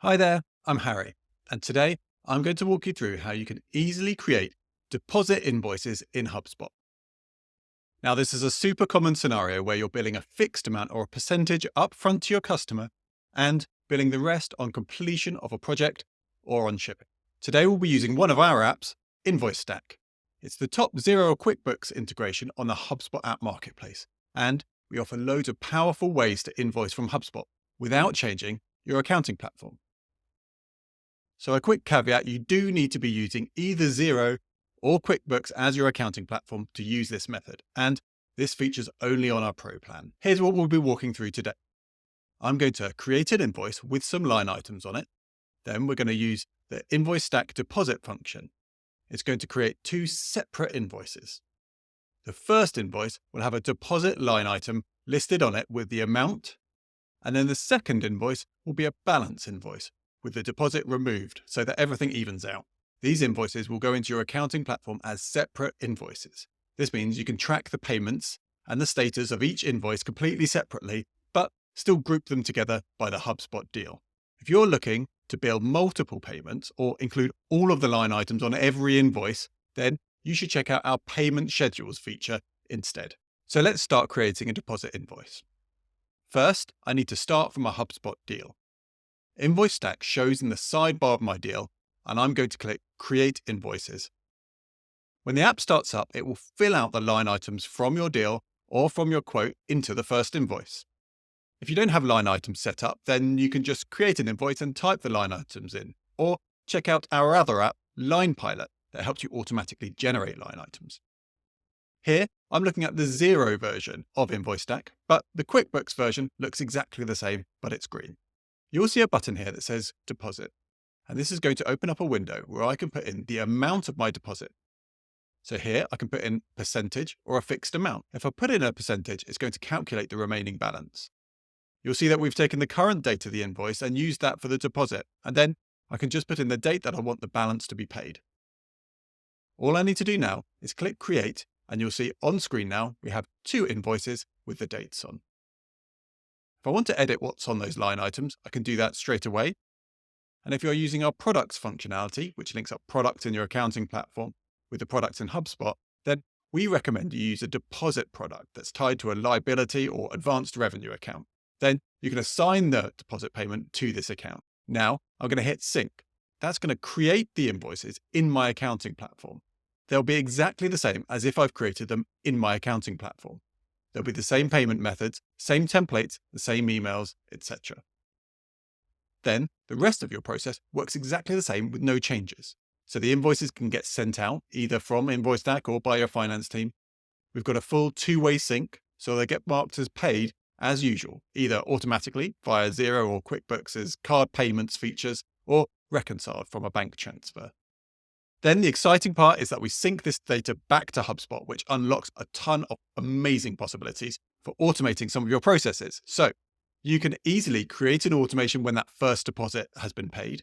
Hi there, I'm Harry, and today I'm going to walk you through how you can easily create deposit invoices in HubSpot. Now, this is a super common scenario where you're billing a fixed amount or a percentage upfront to your customer and billing the rest on completion of a project or on shipping. Today, we'll be using one of our apps, Invoice Stack. It's the top Xero QuickBooks integration on the HubSpot app marketplace, and we offer loads of powerful ways to invoice from HubSpot without changing your accounting platform. So a quick caveat, you do need to be using either Xero or QuickBooks as your accounting platform to use this method, and this features only on our Pro plan. Here's what we'll be walking through today. I'm going to create an invoice with some line items on it. Then we're going to use the Invoice Stack deposit function. It's going to create two separate invoices. The first invoice will have a deposit line item listed on it with the amount, and then the second invoice will be a balance invoice with the deposit removed so that everything evens out. These invoices will go into your accounting platform as separate invoices. This means you can track the payments and the status of each invoice completely separately, but still group them together by the HubSpot deal. If you're looking to bill multiple payments or include all of the line items on every invoice, then you should check out our payment schedules feature instead. So let's start creating a deposit invoice. First, I need to start from a HubSpot deal. Invoice Stack shows in the sidebar of my deal, and I'm going to click Create Invoices. When the app starts up, it will fill out the line items from your deal or from your quote into the first invoice. If you don't have line items set up, then you can just create an invoice and type the line items in, or check out our other app, Line Pilot, that helps you automatically generate line items. Here, I'm looking at the Xero version of Invoice Stack, but the QuickBooks version looks exactly the same, but it's green. You'll see a button here that says Deposit, and this is going to open up a window where I can put in the amount of my deposit. So here I can put in percentage or a fixed amount. If I put in a percentage, it's going to calculate the remaining balance. You'll see that we've taken the current date of the invoice and used that for the deposit, and then I can just put in the date that I want the balance to be paid. All I need to do now is click Create, and you'll see on screen now we have two invoices with the dates on. If I want to edit what's on those line items, I can do that straight away. And if you're using our products functionality, which links up products in your accounting platform with the products in HubSpot, then we recommend you use a deposit product that's tied to a liability or advanced revenue account. Then you can assign the deposit payment to this account. Now I'm going to hit Sync. That's going to create the invoices in my accounting platform. They'll be exactly the same as if I've created them in my accounting platform. There'll be the same payment methods, same templates, the same emails, etc. Then the rest of your process works exactly the same with no changes. So the invoices can get sent out either from Invoice Stack or by your finance team. We've got a full two-way sync, so they get marked as paid as usual, either automatically via Xero or QuickBooks' card payments features, or reconciled from a bank transfer. Then the exciting part is that we sync this data back to HubSpot, which unlocks a ton of amazing possibilities for automating some of your processes. So you can easily create an automation when that first deposit has been paid,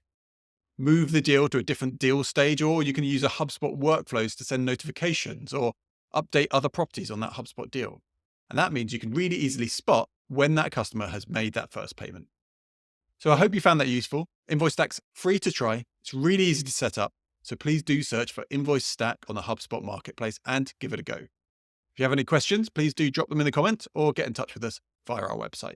move the deal to a different deal stage, or you can use a HubSpot workflows to send notifications or update other properties on that HubSpot deal. And that means you can really easily spot when that customer has made that first payment. So I hope you found that useful. Invoice Stack's free to try. It's really easy to set up. So please do search for Invoice Stack on the HubSpot marketplace and give it a go. If you have any questions, please do drop them in the comments or get in touch with us via our website.